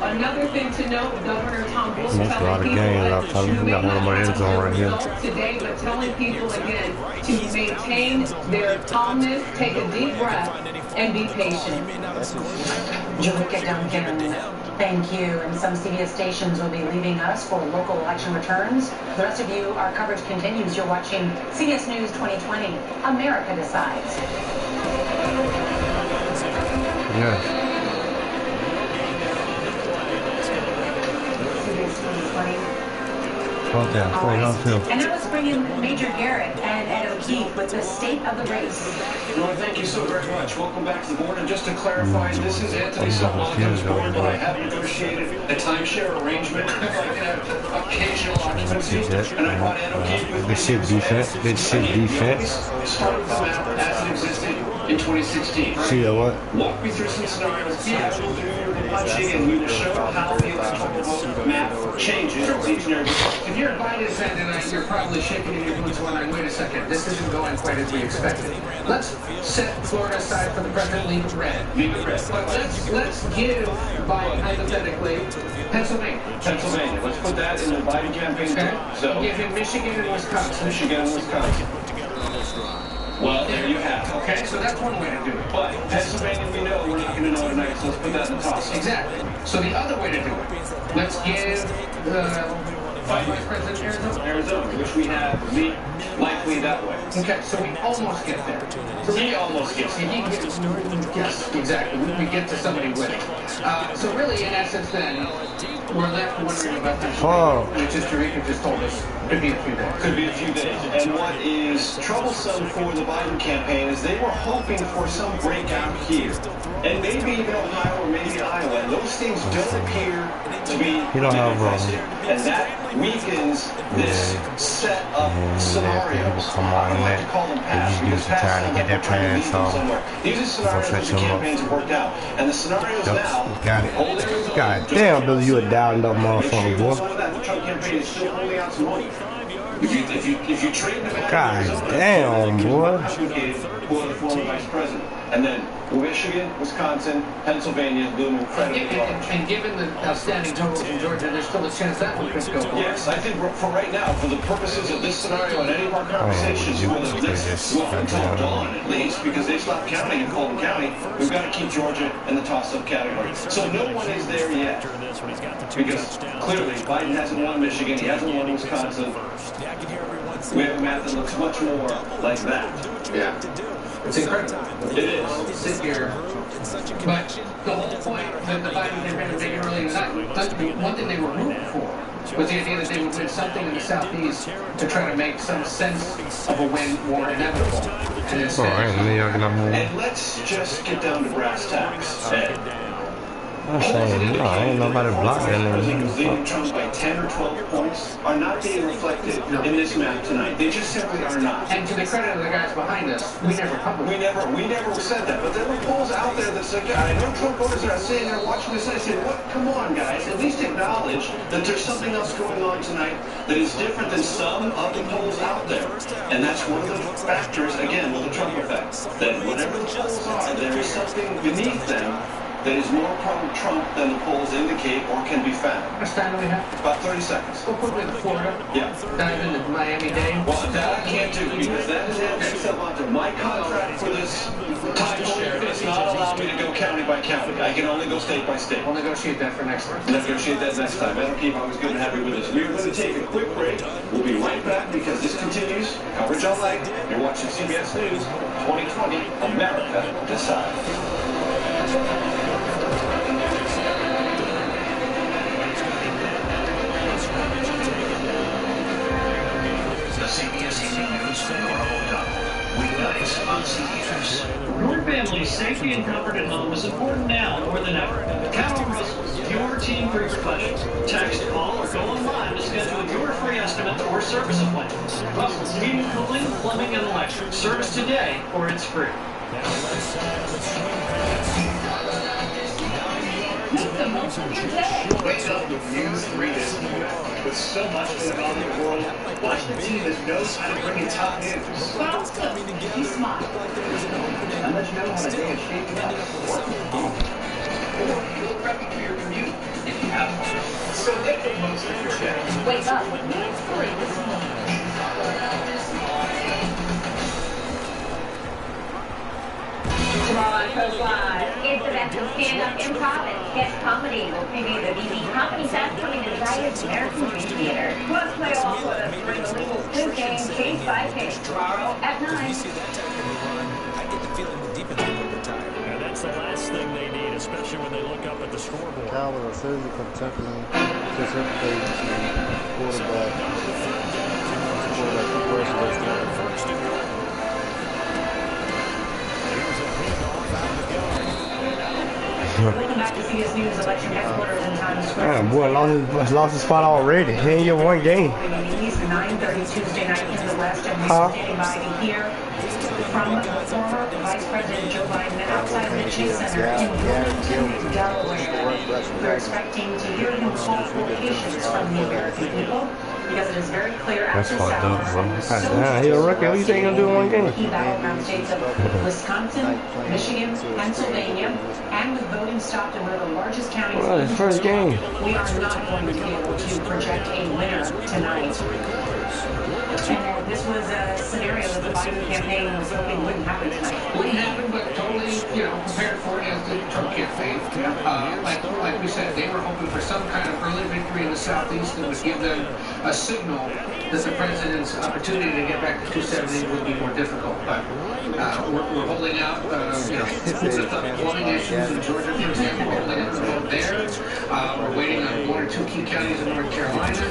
Another thing to note, Governor Tom Wolf telling people that the shooting today, but telling people again to maintain their calmness, take a deep breath, and be patient. Julika Duncan, thank you. And some CBS stations will be leaving us for local election returns. The rest of you, our coverage continues. You're watching CBS News 2020. America Decides. Yes. CBS 2020. Okay, And now let's bring in Major Garrett and Ed O'Keefe with the state of the race. Well, thank you so very much. Welcome back to the board. And just to clarify, this is Anthony Salmon's board, but I have negotiated a timeshare arrangement. I can have occasional occupancy. And I brought Ed O'Keefe with me. Good shit defense. Good shit defense. Start the map as it existed in 2016. See what? Walk me through some scenarios. I will do punching, and we will show how the electoral vote map changes each and every day. If you're a Biden fan tonight, you're probably shaking in your boots wondering, wait a second, this isn't going quite as we expected. Let's set Florida aside for the president, leave it red. Leave it red. But let's give Biden, hypothetically, Pennsylvania. Pennsylvania. Let's put that in the Biden campaign. Okay. So Give him Michigan and Wisconsin. Michigan and Wisconsin. Well, there you have it. Okay, so that's one way to do it. But Pennsylvania, we know we're not going to know tonight, so let's put that in the toss. Exactly. So the other way to do it, let's give Vice President Arizona, which we have likely that way. Okay, so we almost get there. So he almost gets there. Yes, exactly. We get to somebody winning. So really, in essence, then, we're left wondering about this, which is Julika just told us could be a few days. Could be a few days. And what is troublesome for the Biden campaign is they were hoping for some breakout here. And maybe even Ohio or maybe Iowa. And those things don't appear to be divisive. And that weakens this set of scenarios. Come on, man. They just use the time to get their plans off. These are scenarios that the campaigns have worked out. And the scenarios now... Got it. God damn, Billy, you a down up motherfucker, boy. The Trump campaign is still holding out some money. If you trade them out, God damn, boy. For the former vice president. And then Michigan, Wisconsin, Pennsylvania loom incredibly large. And given the outstanding totals in Georgia, there's still a chance that one could go. Yes, I think for right now, for the purposes of this scenario and any of our conversations, we'll up until dawn at least, because they stopped counting in Fulton County. We've got to keep Georgia in the toss-up category. So no one is there yet, because clearly Biden hasn't won Michigan, he hasn't won Wisconsin. We have a map that looks much more like that. Yeah. It's incredible. It is. Sit here. But the whole point that the Biden campaign was making earlier tonight, one thing they were rooting for was the idea that they would win something in the Southeast to try to make some sense of a win more inevitable. And And let's just get down to brass tacks. I'm saying, no, ain't nobody blocking them. Leading Trump by 10 or 12 points are not being reflected in this map tonight. They just simply are not. And to the credit of the guys behind us, we never said that. But there were polls out there that said, I know Trump voters are sitting there watching this and I said, what? Come on, guys. At least acknowledge that there's something else going on tonight that is different than some of the polls out there. And that's one of the factors, again, with the Trump effect. That whatever the polls are, there is something beneath them that is more pro-Trump than the polls indicate or can be found. How much time do we have? About 30 seconds. We'll put with Florida. Yeah. Dive into Miami-Dade. Well, that I can't do because that is my contract for this timeshare does not allow me to go county by county. I can only go state by state. We'll negotiate that for next time. Negotiate that next time. That'll keep always good to have you with us. We're going to take a quick break. We'll be right back because this continues. Coverage all night. You're watching CBS News 2020. America Decides. Your family's safety and comfort at home is important now more than ever. Count on Russell's, your team for professionals. Text, call, or go online to schedule your free estimate or service appointment. Russell's Heating, Cooling, Plumbing, and Electric. Service today or it's free. Make the most of your day. Wake up with News 3 this morning. With so much going on in the world, watch the team that knows how to bring you top news. Well, be smart. And let you know how the day is shaping up. Work from home. Or you're prepping for your commute if you have one. So make the most of your day. Wake up with News 3 this morning. Tomorrow on Coast Live, it's the best of stand-up improv and sketch comedy. We'll preview the BB Comedy Fest coming to Zayas American Dream Theater. Plus, play also the Spring Illegal Quiz Game Case by Case tomorrow at 9. And that's the last thing they need, especially when they look up at the scoreboard. Cowboys are physical, tackling, specifically quarterback. Welcome back to CS News election headquarters in Times Square. Boy, lost his spot already. He ain't get one game. He's 9:30 Tuesday night in the West, and we're standing by to hear from former Vice President Joe Biden outside the Chase Center in Wilmington, Delaware. We're expecting to hear him call for patience from the American people, because it is very clear That's after fucked up, bro. Saturday. He a rookie. What you think he'll do in one game? He battleground states of Wisconsin, Michigan, Pennsylvania, and with voting stopped in one of the largest counties Well, his first game. we are not going to be able to project a winner tonight. And this was a scenario that the Biden campaign was hoping wouldn't happen tonight. Wouldn't happen, but totally, prepared for it as the Trump campaign. Like we said, they were hoping for some kind of early victory in the Southeast that would give them a signal that the president's opportunity to get back to 270 would be more difficult. But we're holding out, with plumbing issues in Georgia, for example, we're holding out the vote there. We're waiting on one or two key counties in North Carolina.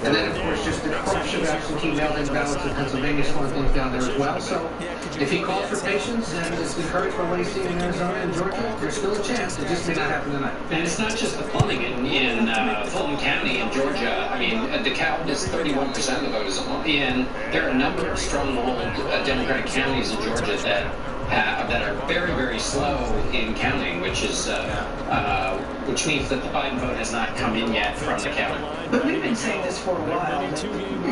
And then, of course, just the crush of absentee mail-in ballots in Pennsylvania slowing things down there as well. So if he calls for patience and is encouraged by what he's seeing in Arizona and Georgia, there's still a chance. It just may not happen tonight. And it's not just the plumbing in Fulton County in Georgia. I mean, DeKalb is 31% of the voters. There are a number of stronghold Democratic counties in Georgia that are very, very slow in counting, which means that the Biden vote has not come in yet from the county. But we've been saying this for a while.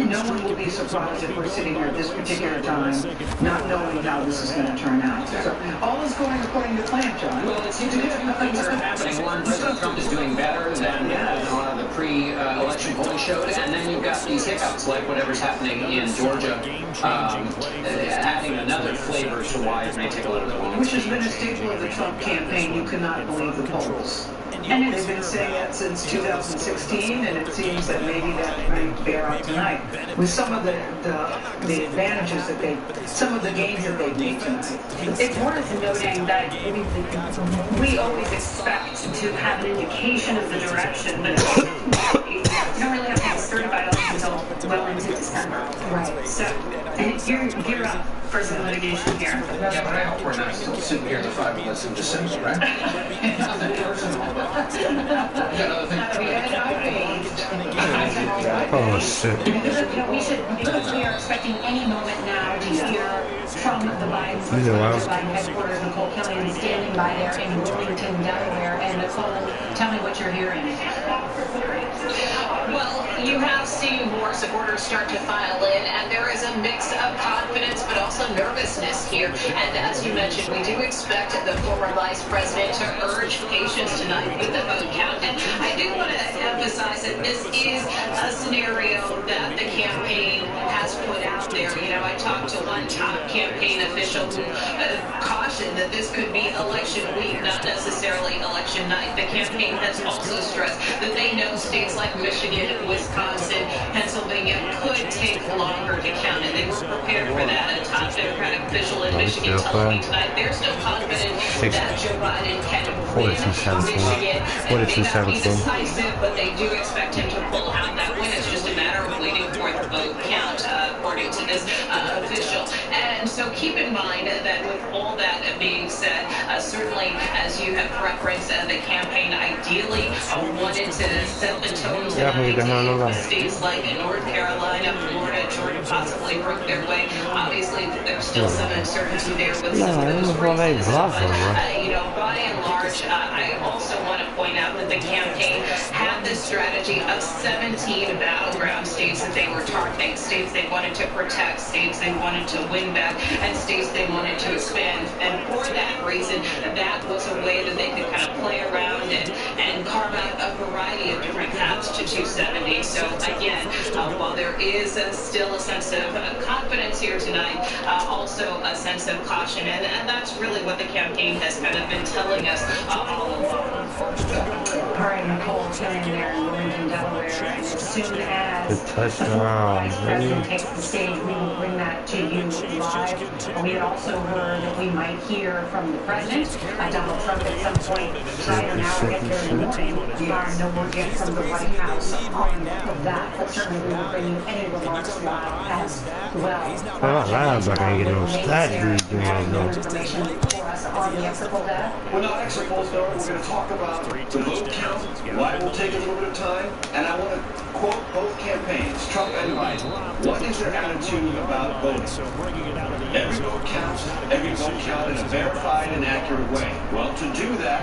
No one will be surprised if we're sitting here at this particular time not knowing how this is going to turn out. So all is going according to plan, John. Well, it seems that things are happening. One, President Trump is doing better than a lot of the pre-election polling showed, and then you've got these hiccups like whatever's happening in Georgia, adding another flavor to why it may take a little bit longer. Which has been a staple of the Trump campaign. You cannot believe the polls. And they've been saying that since 2016, and it seems that maybe that might bear out tonight with some of the advantages some of the gains that they've made tonight. It's worth noting that we always expect to have an indication of the direction, but you don't really have to have certified until well into December. Right. So, and gear up for some litigation here. Yeah, but I hope we're not still sitting here the 5 months in December, right? Nothing personal, but we got other things to Oh, shit. Because we are expecting any moment now to hear from the Biden headquarters, Nicole Killian is standing by there in Wilmington, Delaware. And Nicole, tell me what you're hearing. Well, you have seen more supporters start to file in, and there is a mix of confidence but also nervousness here. And as you mentioned, we do expect the former vice president to urge patience tonight with the vote count. And I do want to emphasize that this is a scenario that the campaign has put out there. I talked to one top campaign official who cautioned that this could be election week, not necessarily election night. The campaign has also stressed that they know states like Michigan, Wisconsin, Pennsylvania could take longer to count, and they were prepared for that. A top Democratic official in Michigan telling me tonight they're still confident that Joe Biden can win Michigan. It may not be decisive, but they do expect him to pull out that win. It's just a matter of waiting for the vote count, according to this official. And so keep in mind that with all that being said, certainly as you have referenced, the campaign ideally wanted to set the tone tonight. States like North Carolina, Florida, Georgia possibly broke their way. Obviously, there's still some uncertainty there with some of those races. By and large, I also want to point out that the campaign had this strategy of 17 battleground states that they were targeting, states they wanted to protect, states they wanted to win back, and states they wanted to expand. And for that reason, that was a way that they could kind of play around and carve out a variety of different paths to 270. So again, while there is still a sense of confidence here tonight, also a sense of caution, and that's really what the campaign has kind of been telling us all along. All right, Nicole Killian there in Wilmington, Delaware, and as soon as the touchdown, Vice President takes the stage, we will bring that to you live. We had also heard that we might hear from the President, Donald Trump, at some point tonight or now or yet during the morning. No word yet from the White House on that, but certainly we will bring you any remarks live as well. I'm not live, but I ain't getting no stats these days, Information for us on the exit poll data. Well, not exit polls, though. We're going to talk about the vote count, why it will take a little bit of time, and I want to quote both campaigns, Trump and Biden. What is their attitude about voting? Every vote counts, every vote counted in a verified and accurate way. Well, to do that,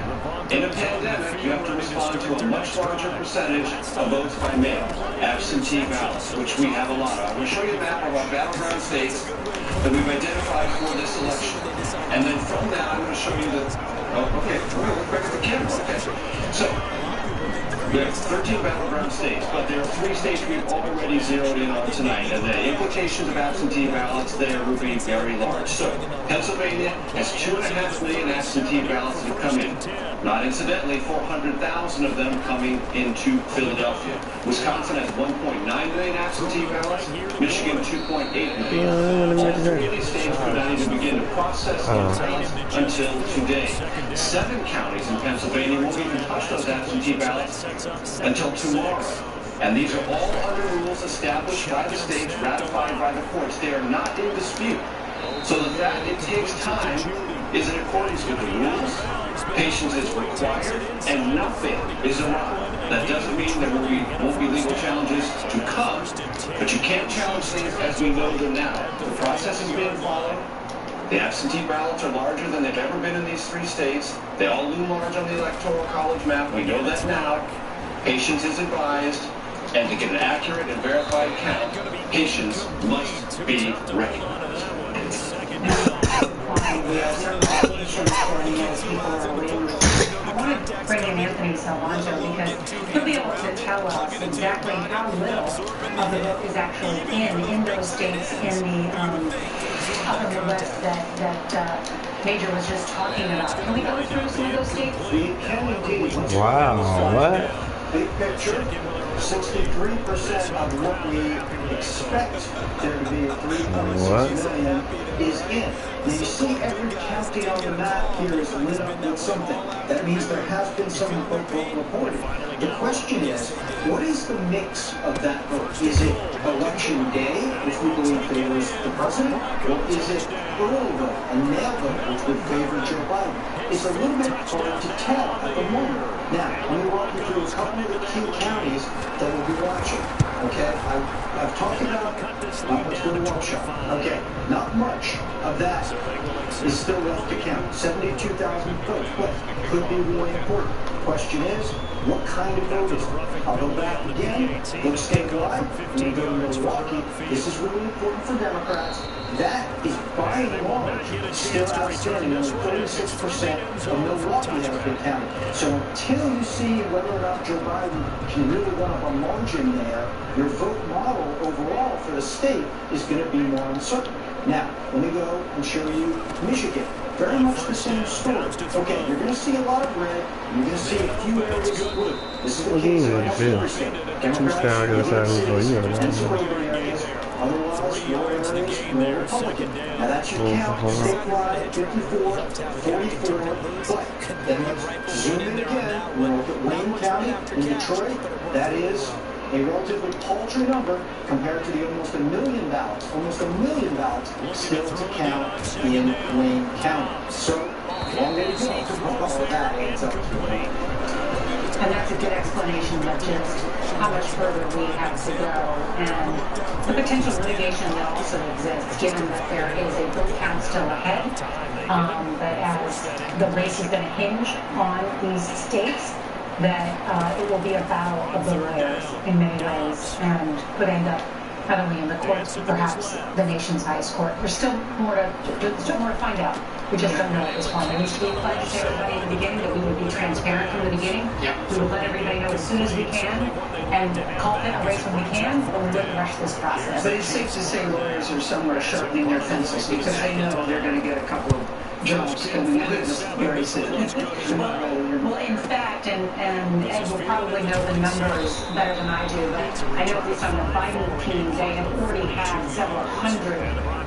in a pandemic, you have to respond to a much larger percentage of votes by mail, absentee ballots, which we have a lot of. I'm going to show you a map of our battleground states that we've identified for this election. And then from that, I'm going to show you the... Oh, okay, we're going to look back at the camera. Okay. So, we have 13 battleground states, but there are 3 states we've already zeroed in on tonight, and the implications of absentee ballots there will be very large. So, Pennsylvania has 2.5 million absentee ballots that have come in. Not incidentally, 400,000 of them coming into Philadelphia. Wisconsin has 1.9 million absentee ballots, Michigan 2.8 million. All 3 of these states could not even begin to process those ballots until today. 7 counties in Pennsylvania won't even touch those absentee ballots until tomorrow. And these are all under rules established by the states, ratified by the courts. They are not in dispute. So the fact it takes time is in accordance with the rules. Patience is required, and nothing is allowed. That doesn't mean there won't be legal challenges to come, but you can't challenge things as we know them now. The process is being followed. The absentee ballots are larger than they've ever been in these 3 states. They all loom large on the Electoral College map. We know that now. Patience is advised, and to get an accurate and verified count, patience must be recognized. I want to bring in Anthony Salvanto because he'll be able to tell us exactly how little of the vote is actually in those states in the upper Midwest that Major was just talking about. Can we go through some of those states? We can indeed. Wow, what? Big picture, 63% of what we expect there to be at 3.6 million is in. Now you see every county on the map here is lit up with something. That means there has been some vote reported. The question is, what is the mix of that vote? Is it election day, which we believe favors the president, or is it early vote, a mail vote, which would favor Joe Biden? It's a little bit hard to tell at the moment. Now, let me walk you through a couple of the key counties that we'll be watching. Okay, I've talked about, let's go to Waukesha. Okay, not much of that is still left to count. 72,000 votes, but could be really important. Question is, what kind of vote is it? I'll go back again, go statewide, we go to Milwaukee. This is really important for Democrats. That is by and large still outstanding. Only 36% of Milwaukee has been counted. So until you see whether or not Joe Biden can really run up a margin there, your vote model overall for the state is going to be more uncertain. Now, let me go and show you Michigan. Very much the same story. Okay, you're going to see a lot of red, and you're going to see a few areas of blue. This is the case in almost every state. Pennsylvania areas, otherwise, your areas, more Republican. Now that's your count, statewide, 54, 44, but then let's zoom in again. We'll look at Wayne County in Detroit. That is a relatively paltry number compared to the almost 1 million ballots, still to count in Wayne County. So, long way to go. All that adds up to Wayne. And that's a good explanation, but just how much further we have to go and the potential litigation that also exists, given that there is a vote count still ahead, that as the race is going to hinge on these states, that it will be a battle of the lawyers in many ways and could end up not only in the courts, perhaps the nation's highest court. There's still more to find out. We just don't know at this point. And we pledged to everybody in the beginning that we would be transparent from the beginning. Yeah. We would let everybody know as soon as we can and call it a race when we can, but we wouldn't rush this process. But it's safe to say lawyers are somewhere sharpening their pencils because they know they're going to get a couple of jobs coming in very soon. Well, in fact, and Ed will probably know the numbers better than I do, but I know at least on the Biden team, they have already had several hundred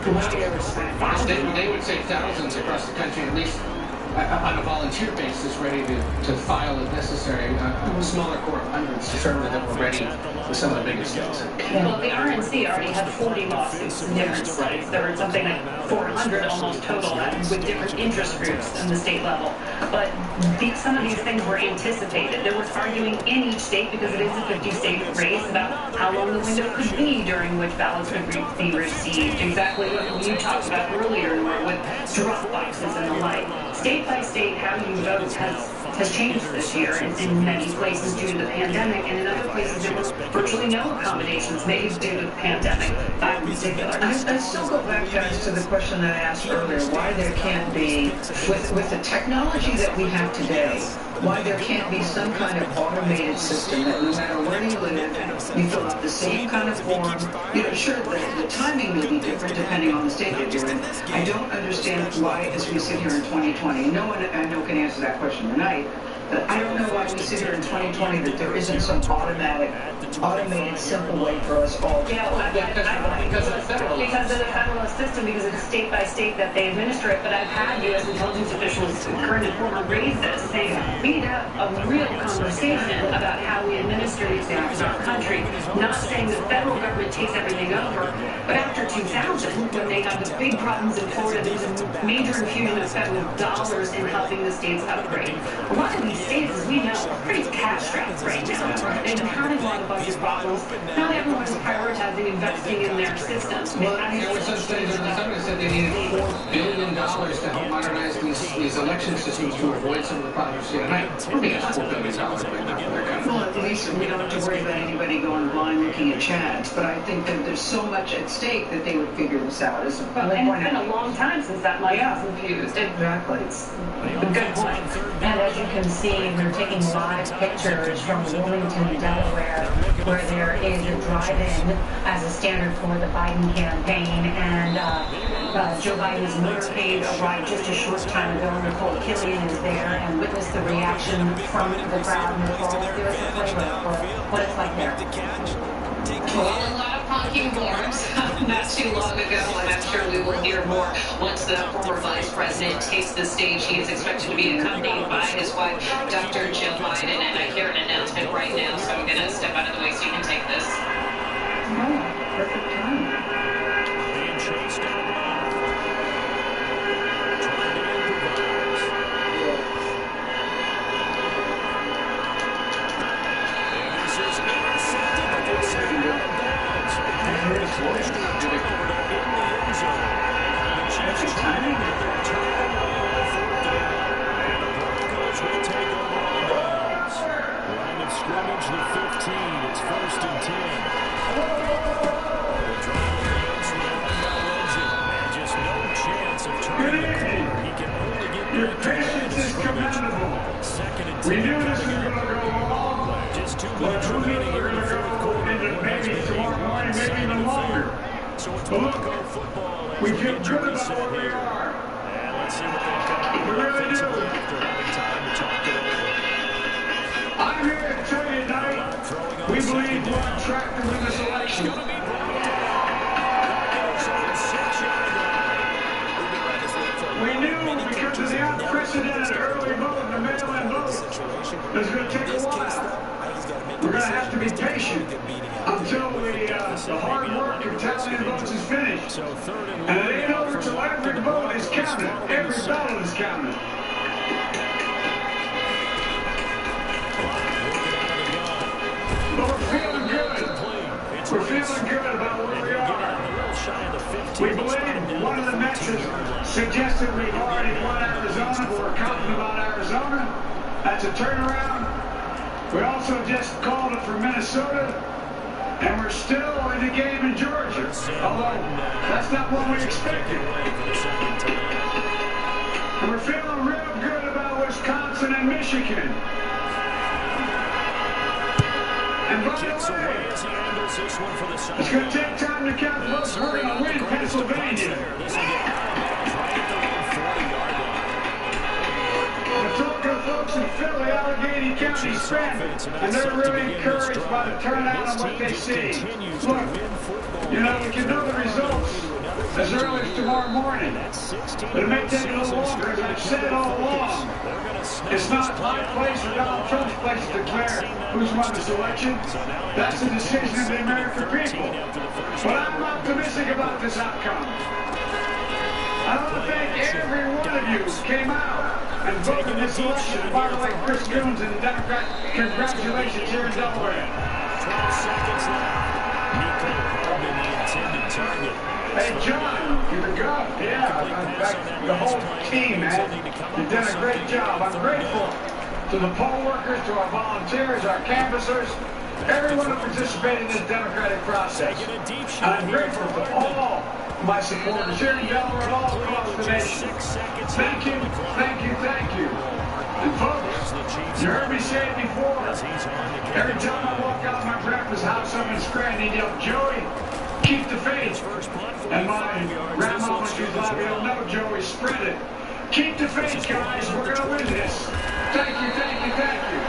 lawyers. They would say thousands across the country, at least on a volunteer basis, ready to file if necessary. A smaller corps of hundreds certainly that were ready for some of the biggest states. Well, the RNC already had 40 lawsuits in different states. There were something like 400 almost total with different interest groups in the state level. But some of these things were anticipated. There was arguing in each state, because it is a 50-state race, about how long the window could be during which ballots could be received. Exactly what you talked about earlier with drop boxes and the like. State by state, how you vote has changed this year in many places due to the pandemic, and in other places there were virtually no accommodations made due to the pandemic, in particular. I still go back, guys, to the question that I asked earlier, why there can't be, with the technology that we have today, why there can't be some kind of automated system that no matter where you live, you fill out the same kind of form. You know, sure, the timing may be different depending on the state that you're in. I don't understand why, as we sit here in 2020, no one I know can answer that question tonight, but I don't know why we sit here in 2020 that there isn't some automated, simple way for us all to Because of the federal system, because it's state by state that they administer it. But I've had U.S. intelligence officials, current and former, raise this, saying we need to have a real conversation about how we administer these things in our country. Not saying the federal government takes everything over, but after 2000, when they had the big problems in Florida, there was a major infusion of federal dollars in helping the states upgrade. A lot of these states, as we know, are pretty cash-strapped right now. They've had a lot of budget problems. Not everyone's prioritizing investing in their systems. Well, there were some studies on the summer that said they needed $4 billion to help modernize these election systems to avoid some of the problems we see tonight. I think it's $4 billion right now for their country. Well, at least we don't have to worry about anybody going blind looking at Chads, but I think that there's so much at stake that they would figure this out. And it's been a long time since that money was infused. Exactly. It's a good point. And as you can see, we're taking live pictures from Wilmington, Delaware, where there is a drive-in as a standard for the Biden campaign, and Joe Biden's motorcade arrived just a short time ago. Nicole Killian is there and witnessed the reaction from the crowd. Nicole, give us a flavor for what it's like there. Well, a lot of honking horns not too long ago, and I'm sure we will hear more once the former vice president takes the stage. He is expected to be accompanied by his wife, Dr. Jill Biden, and I hear an announcement right now, so I'm going to step out of the way so you can take this. Oh, perfect time. Being chased down. Trying to improvise. And this is intercepted before second out of bounds. Pushed it forward in the end zone. The Chiefs trying to get their turn on fourth down. And the Broncos will take over on downs. Line of scrimmage, the 15. It's 1st and 10. The drive begins with a run by Rosen. And just no chance of turning the corner. He can only get Your patience is commendable. We knew this was going to go long. Just 2 minutes remaining here in the fourth quarter. Maybe tomorrow morning, maybe even longer. So it's Bronco football. We feel good about where we are. And let's see what they've got. We really do. After having time to talk it over. I'm here to tell you tonight, we believe we're on track to win this election. We knew because of the unprecedented early vote and the mail-in vote, it was going to take a while. We're going to have to be patient until the hard work of tallying votes is finished. And it ain't over till every vote is counted. Every ballot is counted. But we're feeling We're feeling good about where we are. We believe one of the Mets suggested we've already won Arizona, but we're confident about Arizona. That's a turnaround. We also just called it for Minnesota, and we're still in the game in Georgia, although that's not what we expected. And we're feeling real good about Wisconsin and Michigan. And by the way, it's going to take time to count votes. We're going to win Pennsylvania. I'm talking to folks in Philly, Allegheny County, spend, and they're really encouraged by the turnout and what they see. Look, you know, we can know the results as early as tomorrow morning, but it may take a little longer, as I've said all along. It's not my place or Donald Trump's place to declare who's won this election. That's the decision of the American people. But I'm optimistic about this outcome. I want to thank every one of you who came out and voted this election. And by the way, Chris Coons and the Democrat, congratulations here in Delaware. 12 seconds left. Nico Hardman, the intended target. Hey, John, you're the god. Yeah, the whole team, man. You've done a great job. I'm grateful to the poll workers, to our volunteers, our canvassers, everyone who participated in this democratic process. And I'm grateful to all my supporters here in Delaware and all across the nation. Thank you, thank you, thank you. And folks, you heard me say it before. Every time I walk out of my breakfast house, someone's screaming, yell, Joey, keep the faith. And my grandma, when she was alive, you'll know, Joey, spread it. Keep the faith, guys. We're going to win this. Thank you, thank you, thank you.